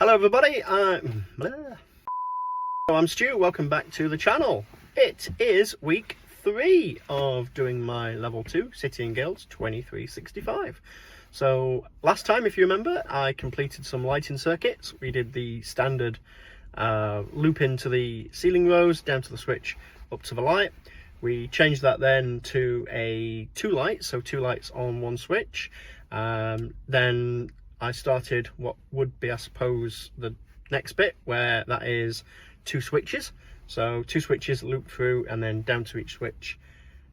Hello everybody, I'm Stu, welcome back to the channel. It is week 3 of doing my level 2 City and Guilds 2365. So last time, if you remember, I completed some lighting circuits. We did the standard loop into the ceiling rows, down to the switch, up to the light. We changed that then to a 2 lights, so 2 lights on 1 switch. Then I started what would be, I suppose, the next bit, where that is 2 switches. So 2 switches loop through and then down to each switch.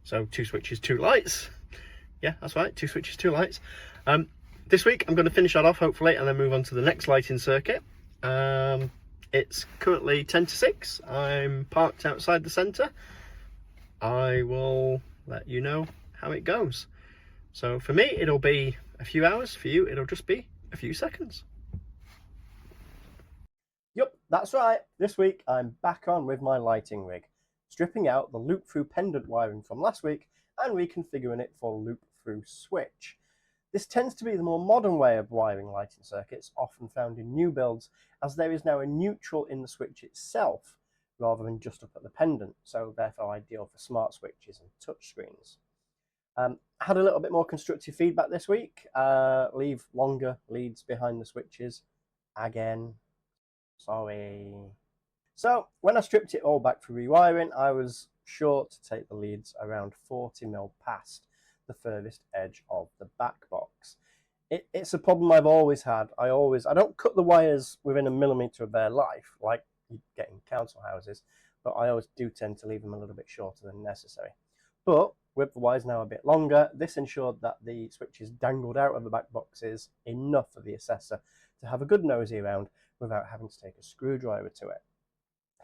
So 2 switches, 2 lights. Yeah, that's right, 2 switches, 2 lights. This week I'm going to finish that off hopefully and then move on to the next lighting circuit. It's currently 10 to 6. I'm parked outside the centre. I will let you know how it goes. So for me it'll be a few hours, for you it'll just be a few seconds. Yup, that's right. This week I'm back on with my lighting rig, stripping out the loop-through pendant wiring from last week and reconfiguring it for loop-through switch. This tends to be the more modern way of wiring lighting circuits, often found in new builds, as there is now a neutral in the switch itself, rather than just up at the pendant, so therefore ideal for smart switches and touchscreens. I had a little bit more constructive feedback this week. Leave longer leads behind the switches. Again, sorry. So when I stripped it all back for rewiring, I was sure to take the leads around 40mm past the furthest edge of the back box. It's a problem I've always had. I don't cut the wires within a millimetre of their life, like you get in council houses, but I always do tend to leave them a little bit shorter than necessary. But with the wires now a bit longer, this ensured that the switches dangled out of the back boxes enough for the assessor to have a good nosy around without having to take a screwdriver to it.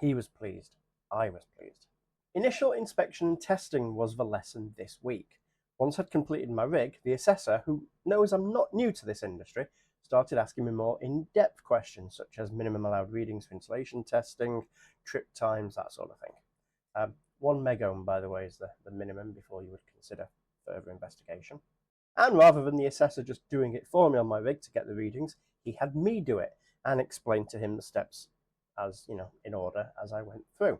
He was pleased. I was pleased. Initial inspection and testing was the lesson this week. Once I'd completed my rig, the assessor, who knows I'm not new to this industry, started asking me more in-depth questions such as minimum allowed readings for insulation testing, trip times, that sort of thing. 1 megohm, by the way, is the minimum before you would consider further investigation. And rather than the assessor just doing it for me on my rig to get the readings, he had me do it and explain to him the steps as, in order as I went through.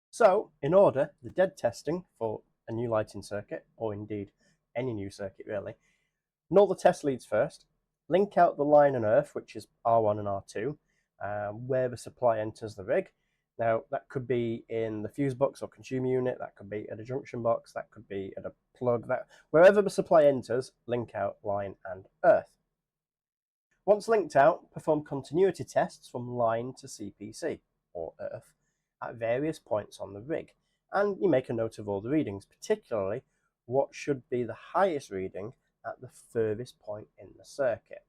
So, in order, the dead testing for a new lighting circuit, or indeed any new circuit really, null the test leads first, link out the line and earth, which is R1 and R2, where the supply enters the rig. Now, that could be in the fuse box or consumer unit, that could be at a junction box, that could be at a plug, wherever the supply enters, link out line and earth. Once linked out, perform continuity tests from line to CPC, or earth, at various points on the rig, and you make a note of all the readings, particularly what should be the highest reading at the furthest point in the circuit.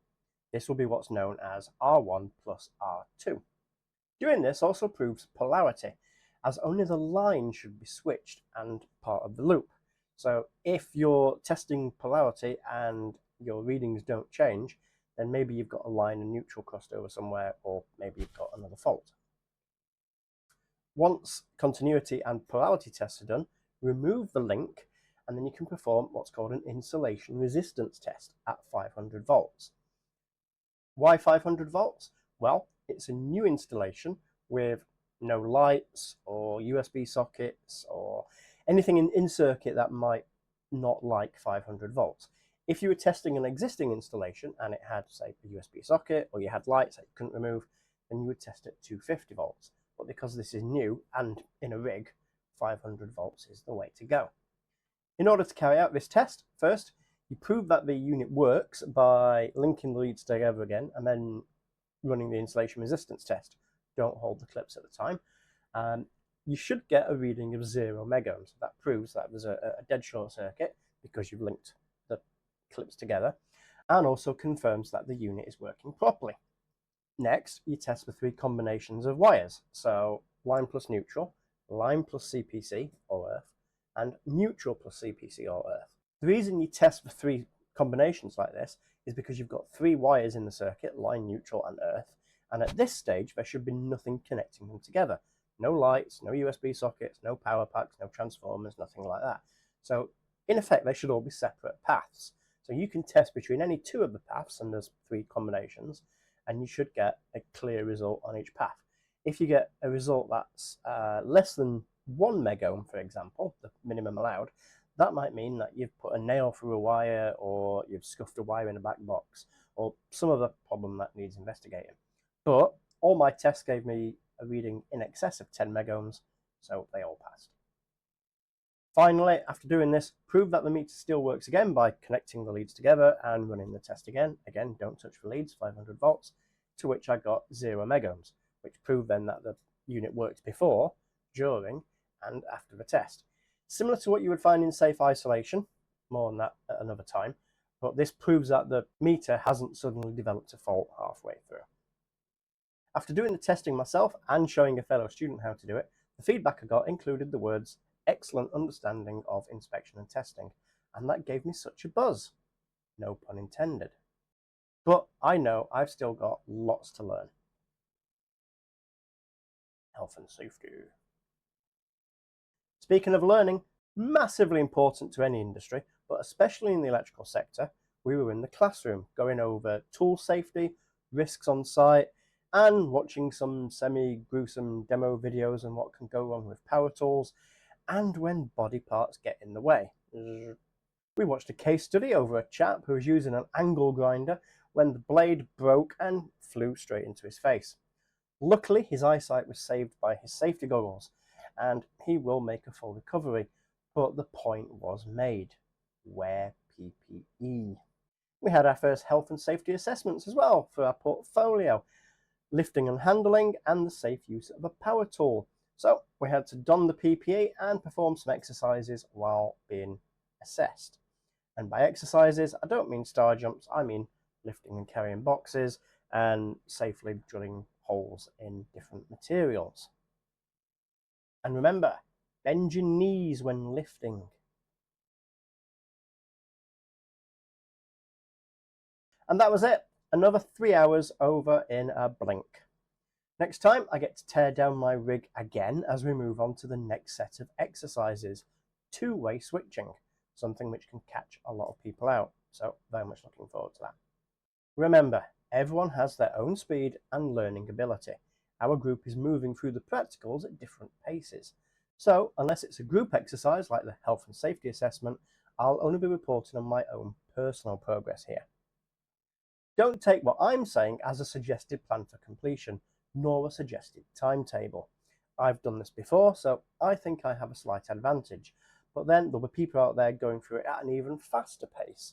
This will be what's known as R1 plus R2. Doing this also proves polarity, as only the line should be switched and part of the loop. So if you're testing polarity and your readings don't change, then maybe you've got a line and neutral crossed over somewhere, or maybe you've got another fault. Once continuity and polarity tests are done, remove the link, and then you can perform what's called an insulation resistance test at 500 volts. Why 500 volts? Well, it's a new installation with no lights or USB sockets or anything in circuit that might not like 500 volts. If you were testing an existing installation and it had, say, a USB socket, or you had lights that you couldn't remove, then you would test at 250 volts. But because this is new and in a rig, 500 volts is the way to go. In order to carry out this test, first, you prove that the unit works by linking the leads together again and then running the insulation resistance test. Don't hold the clips at the time. You should get a reading of 0 megohms. That proves that there's a dead short circuit because you've linked the clips together, and also confirms that the unit is working properly. Next, you test the 3 combinations of wires. So line plus neutral, line plus CPC or earth, and neutral plus CPC or earth. The reason you test the 3 combinations like this is because you've got 3 wires in the circuit, line, neutral, and earth, and at this stage there should be nothing connecting them together. No lights, no USB sockets, no power packs, no transformers, nothing like that. So in effect they should all be separate paths. So you can test between any 2 of the paths, and there's 3 combinations, and you should get a clear result on each path. If you get a result that's less than 1 megohm, for example, the minimum allowed, that might mean that you've put a nail through a wire, or you've scuffed a wire in a back box, or some other problem that needs investigating. But all my tests gave me a reading in excess of 10 megohms, so they all passed. Finally, after doing this, prove that the meter still works again by connecting the leads together and running the test again. Again, don't touch the leads, 500 volts, to which I got 0 megohms, which proved then that the unit worked before, during, and after the test. Similar to what you would find in safe isolation, more on that at another time, but this proves that the meter hasn't suddenly developed a fault halfway through. After doing the testing myself and showing a fellow student how to do it, the feedback I got included the words, "excellent understanding of inspection and testing," and that gave me such a buzz. No pun intended. But I know I've still got lots to learn. Health and safety. Speaking of learning, massively important to any industry, but especially in the electrical sector, we were in the classroom going over tool safety, risks on site, and watching some semi-gruesome demo videos on what can go wrong with power tools and when body parts get in the way. We watched a case study over a chap who was using an angle grinder when the blade broke and flew straight into his face. Luckily, his eyesight was saved by his safety goggles, and he will make a full recovery. But the point was made. Wear PPE. We had our first health and safety assessments as well for our portfolio, lifting and handling, and the safe use of a power tool. So we had to don the PPE and perform some exercises while being assessed. And by exercises, I don't mean star jumps, I mean lifting and carrying boxes and safely drilling holes in different materials. And remember, bend your knees when lifting. And that was it. Another 3 hours over in a blink. Next time, I get to tear down my rig again as we move on to the next set of exercises. Two-way switching, something which can catch a lot of people out. So very much looking forward to that. Remember, everyone has their own speed and learning ability. Our group is moving through the practicals at different paces. So unless it's a group exercise like the health and safety assessment, I'll only be reporting on my own personal progress here. Don't take what I'm saying as a suggested plan for completion, nor a suggested timetable. I've done this before, so I think I have a slight advantage. But then there'll be people out there going through it at an even faster pace.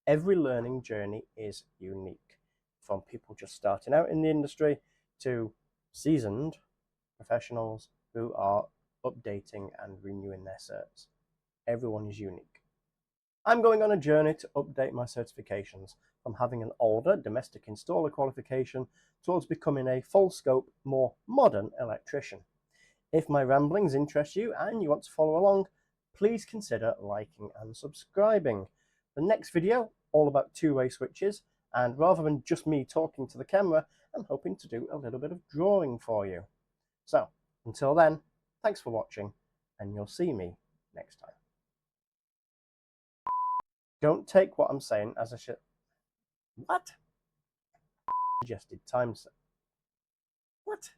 Every learning journey is unique, from people just starting out in the industry to seasoned professionals who are updating and renewing their certs. Everyone is unique. I'm going on a journey to update my certifications from having an older domestic installer qualification towards becoming a full scope, more modern electrician. If my ramblings interest you and you want to follow along, please consider liking and subscribing. The next video, all about two-way switches, and rather than just me talking to the camera, I'm hoping to do a little bit of drawing for you. So, until then, thanks for watching, and you'll see me next time. Don't take what I'm saying as a What? Suggested time set. What?